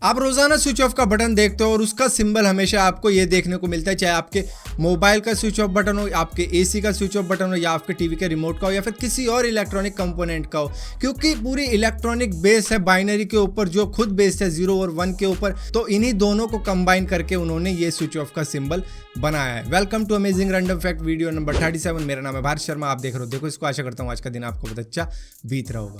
आप रोजाना switch off का बटन देखते हो और उसका सिंबल हमेशा आपको ये देखने को मिलता है, चाहे आपके मोबाइल का स्विच ऑफ बटन हो, आपके एसी का स्विच ऑफ बटन हो, या आपके टीवी के रिमोट का हो, या फिर किसी और इलेक्ट्रॉनिक कंपोनेंट का हो, क्योंकि पूरी इलेक्ट्रॉनिक बेस है बाइनरी के ऊपर, जो खुद बेस्ड है 0 और 1 के ऊपर। तो इन्हीं दोनों को कंबाइन करके उन्होंने ये स्विच ऑफ का सिंबल बनाया है। Welcome to amazing random fact video number 37। मेरा नाम है भारत शर्मा, आप देख रहे हो देखो इसको। आशा करता हूँ आज का दिन आपको बहुत अच्छा बीत रहा होगा।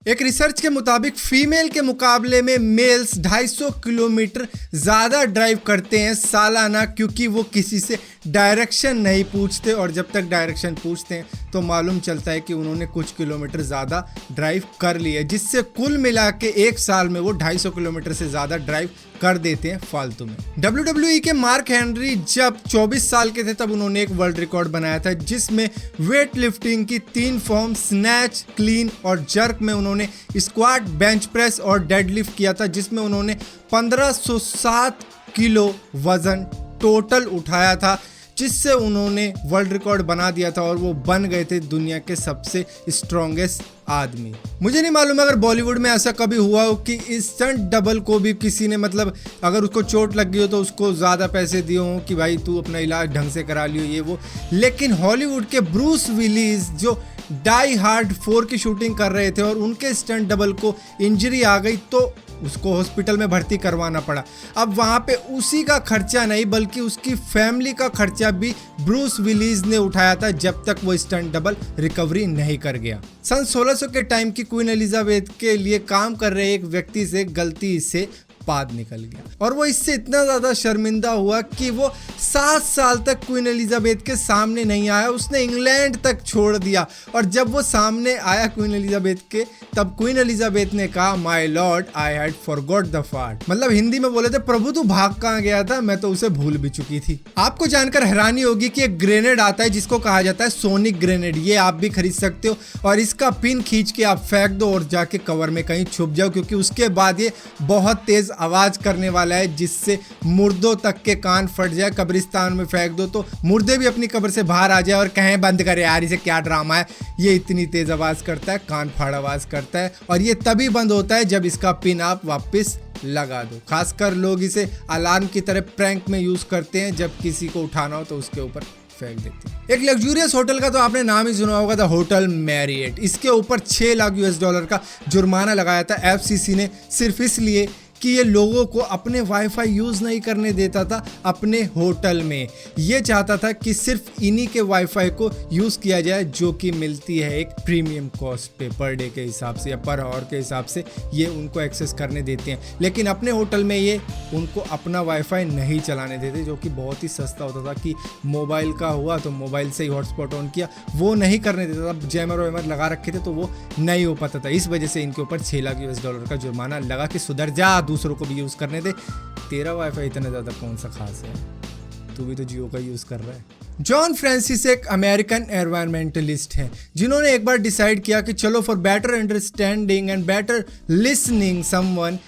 एक रिसर्च के मुताबिक फीमेल के मुकाबले में मेल्स 250 किलोमीटर ज्यादा ड्राइव करते हैं सालाना, क्योंकि वो किसी से डायरेक्शन नहीं पूछते, और जब तक डायरेक्शन पूछते हैं तो मालूम चलता है कि उन्होंने कुछ किलोमीटर ज्यादा ड्राइव कर ली है, जिससे कुल मिला के एक साल में वो 250 किलोमीटर से ज्यादा ड्राइव कर देते हैं फालतू में। WWE के मार्क हेनरी जब 24 साल के थे तब उन्होंने एक वर्ल्ड रिकॉर्ड बनाया था, जिसमें वेट लिफ्टिंग की 3 फॉर्म स्नैच, क्लीन और जर्क में उन्होंने स्क्वाट, बेंच प्रेस और डेडलिफ्ट किया था, जिसमें उन्होंने 1507 किलो वजन टोटल उठाया था, जिससे उन्होंने वर्ल्ड रिकॉर्ड बना दिया था और वो बन गए थे दुनिया के सबसे स्ट्रॉन्गेस्ट आदमी। मुझे नहीं मालूम अगर बॉलीवुड में ऐसा कभी हुआ हो कि इस स्टंट डबल को भी किसी ने, मतलब अगर उसको चोट लग गई हो तो उसको ज़्यादा पैसे दिए हों कि भाई तू अपना इलाज ढंग से करा लियो ये वो। लेकिन हॉलीवुड के ब्रूस विलीज जो डाई हार्ड 4 की शूटिंग कर रहे थे और उनके स्टंट डबल को इंजरी आ गई तो उसको हॉस्पिटल में भर्ती करवाना पड़ा। अब वहाँ पे उसी का खर्चा नहीं बल्कि उसकी फैमिली का खर्चा भी ब्रूस विलीज ने उठाया था, जब तक वो स्टंट डबल रिकवरी नहीं कर गया। सन 1600 के टाइम की क्वीन एलिजाबेथ के लिए काम कर रहे एक व्यक्ति से गलती से पाद निकल गया और वो इससे इतना ज्यादा शर्मिंदा हुआ कि वो 7 साल तक क्वीन एलिजाबेथ के सामने नहीं आया। उसने इंग्लैंड तक छोड़ दिया और जब वो सामने आया क्वीन एलिजाबेथ के, तब क्वीन एलिजाबेथ ने कहा, my lord I had forgot the fart. मतलब हिंदी में बोले थे, प्रभु तू भाग कहाँ गया था, मैं तो उसे भूल भी चुकी थी। आपको जानकर हैरानी होगी कि एक ग्रेनेड आता है जिसको कहा जाता है सोनिक ग्रेनेड। ये आप भी खरीद सकते हो और इसका पिन खींच के आप फेंक दो और जाके कवर में कहीं छुप जाओ, क्योंकि उसके बाद ये बहुत तेज आवाज करने वाला है, जिससे मुर्दों तक के कान फट जाए। कब्रिस्तान में फेंक दो तो मुर्दे भी अपनी कब्र से बाहर आ जाए और कहें बंद करे यार, इसे क्या ड्रामा है, ये इतनी तेज आवाज करता है, कान फाड़ आवाज करता है। और ये तभी बंद होता है जब इसका पिन आप वापस लगा दो। खासकर लोग इसे अलार्म की तरह प्रैंक में यूज करते हैं, जब किसी को उठाना हो तो उसके ऊपर फेंक देते हैं। एक लग्जूरियस होटल का तो आपने नाम ही सुना होगा, द होटल मैरियट। इसके ऊपर $6 लाख का जुर्माना लगाया था FCC ने, सिर्फ इसलिए कि ये लोगों को अपने वाईफाई यूज़ नहीं करने देता था अपने होटल में। ये चाहता था कि सिर्फ इन्हीं के वाईफाई को यूज़ किया जाए, जो कि मिलती है एक प्रीमियम कॉस्ट पे, पर डे के हिसाब से या पर आवर के हिसाब से ये उनको एक्सेस करने देते हैं। लेकिन अपने होटल में ये उनको अपना वाईफाई नहीं चलाने देते, जो कि बहुत ही सस्ता होता था कि मोबाइल का हुआ तो मोबाइल से ही हॉटस्पॉट ऑन किया, वो नहीं करने देता था। जैमर वैमर लगा रखे थे तो वो नहीं हो पाता था। इस वजह से इनके ऊपर $6 लाख का जुर्माना लगा कि सुधर जा, दूसरों को भी यूज करने दे। तेरा वाईफाई इतना ज्यादा कौन सा खास है, तू भी तो जियो का यूज कर रहा है। जॉन फ्रांसिस एक अमेरिकन एनवायरमेंटलिस्ट हैं, जिन्होंने एक बार डिसाइड किया कि चलो for better understanding and better listening someone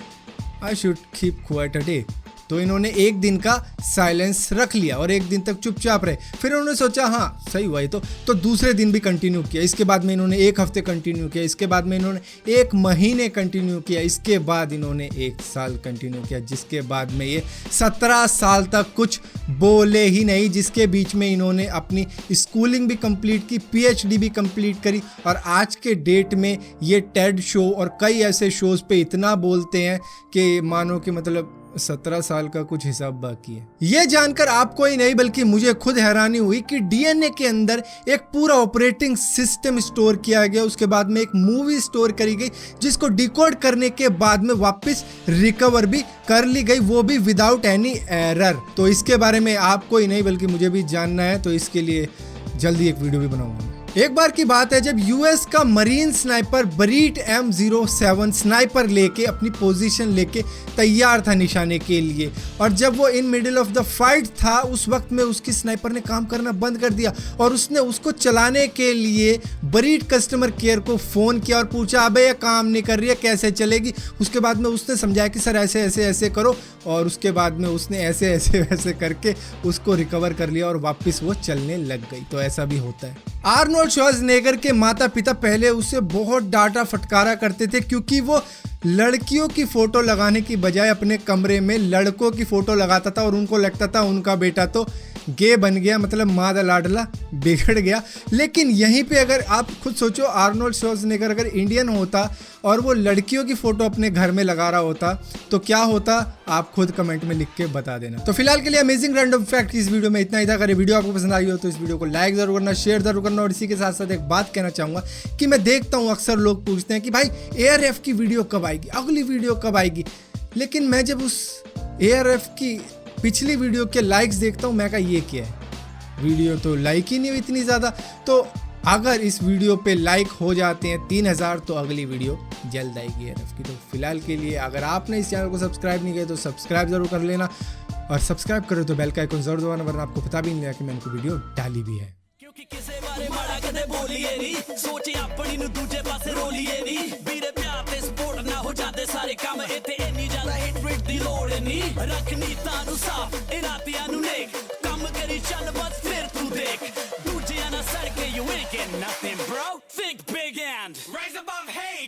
I should keep quite a day. तो इन्होंने एक दिन का साइलेंस रख लिया और एक दिन तक चुपचाप रहे। फिर उन्होंने सोचा हाँ सही हुआ ये तो दूसरे दिन भी कंटिन्यू किया। इसके बाद में इन्होंने 1 हफ्ते कंटिन्यू किया, इसके बाद में इन्होंने 1 महीने कंटिन्यू किया, इसके बाद इन्होंने 1 साल कंटिन्यू किया, जिसके बाद में ये 17 साल तक कुछ बोले ही नहीं, जिसके बीच में इन्होंने अपनी स्कूलिंग भी कंप्लीट की, PhD भी कंप्लीट करी और आज के डेट में ये टेड शो और कई ऐसे शोज पे इतना बोलते हैं कि मानो कि मतलब 17 साल का कुछ हिसाब बाकी है। ये जानकर आपको ही नहीं बल्कि मुझे खुद हैरानी हुई कि DNA के अंदर एक पूरा ऑपरेटिंग सिस्टम स्टोर किया गया, उसके बाद में एक मूवी स्टोर करी गई, जिसको डिकोड करने के बाद में वापस रिकवर भी कर ली गई, वो भी विदाउट एनी एरर। तो इसके बारे में आपको ही नहीं बल्कि मुझे भी जानना है, तो इसके लिए जल्दी एक वीडियो भी बनाऊंगा। एक बार की बात है जब यूएस का मरीन स्नाइपर बरीट M07 स्नाइपर लेके अपनी पोजीशन लेके तैयार था निशाने के लिए, और जब वो in middle of the fight था उस वक्त में उसकी स्नाइपर ने काम करना बंद कर दिया और उसने उसको चलाने के लिए बरीट कस्टमर केयर को फ़ोन किया और पूछा अबे ये काम नहीं कर रही है कैसे चलेगी। उसके बाद में उसने समझाया कि सर ऐसे ऐसे ऐसे करो, और उसके बाद में उसने ऐसे ऐसे वैसे करके उसको रिकवर कर लिया और वापस वो चलने लग गई। तो ऐसा भी होता है। आर्नोल्ड आर्नोल्ड श्वार्ज़नेगर के माता पिता पहले उसे बहुत डांटा फटकारा करते थे क्योंकि वो लड़कियों की फोटो लगाने की बजाय अपने कमरे में लड़कों की फोटो लगाता था और उनको लगता था उनका बेटा तो गे बन गया, मतलब मादा लाडला बिगड़ गया। लेकिन यहीं पे अगर आप खुद सोचो, आर्नोल्ड श्वार्ज़नेगर अगर इंडियन होता और वो लड़कियों की फोटो अपने घर में लगा रहा होता तो क्या होता, आप खुद कमेंट में लिख के बता देना। तो फिलहाल के लिए अमेजिंग रैंडम फैक्ट इस वीडियो में इतना ही था। अगर ये वीडियो आपको पसंद आई हो तो इस वीडियो को लाइक जरूर करना, शेयर जरूर करना। और इसी के साथ साथ एक बात कहना चाहूँगा कि मैं देखता हूँ अक्सर लोग पूछते हैं कि भाई ARF की वीडियो कब आएगी, अगली वीडियो कब आएगी। लेकिन मैं जब उस ARF की पिछली वीडियो के लाइक्स देखता हूँ, मैं कहा ये क्या है, वीडियो तो लाइक ही नहीं हुई इतनी ज़्यादा। तो अगर इस वीडियो पे लाइक हो जाते हैं 3000 तो अगली वीडियो जल्द आएगी ARF की। तो फिलहाल के लिए अगर आपने इस चैनल को सब्सक्राइब नहीं किया तो सब्सक्राइब जरूर कर लेना, और सब्सक्राइब करो तो बेल का आइकन जरूर दबाना, वरना आपको पता भी नहीं लगा कि मैंने कोई वीडियो डाली भी है। क्योंकि किसे बारे माड़ा कदे बोलिए नी, सोचे अपनी नु दूजे पासे रोलिए नी, ਵੀਰੇ ਪਿਆਰ ਤੇ ਸਪੋਰਟ ਨਾ ਹੋ ਜਾਂਦੇ ਸਾਰੇ ਕੰਮ, ਇੱਥੇ ਇੰਨੀ ਜ਼ਿਆਦਾ ਹਿੱਟ ਦੀ ਲੋੜ ਨਹੀਂ, ਰੱਖਣੀ ਤਾਨੂੰ ਸਾਫ ਇਰਾਦਿਆਂ ਨੂੰ ਨੇਕ, ਕੰਮ ਕਰੀ ਚੱਲ ਬਸ ਫਿਰ ਤੂੰ ਦੇਖ, ਦੂਜਿਆਂ ਨਾਲ ਸੜ ਕੇ you ain't getting nothing bro।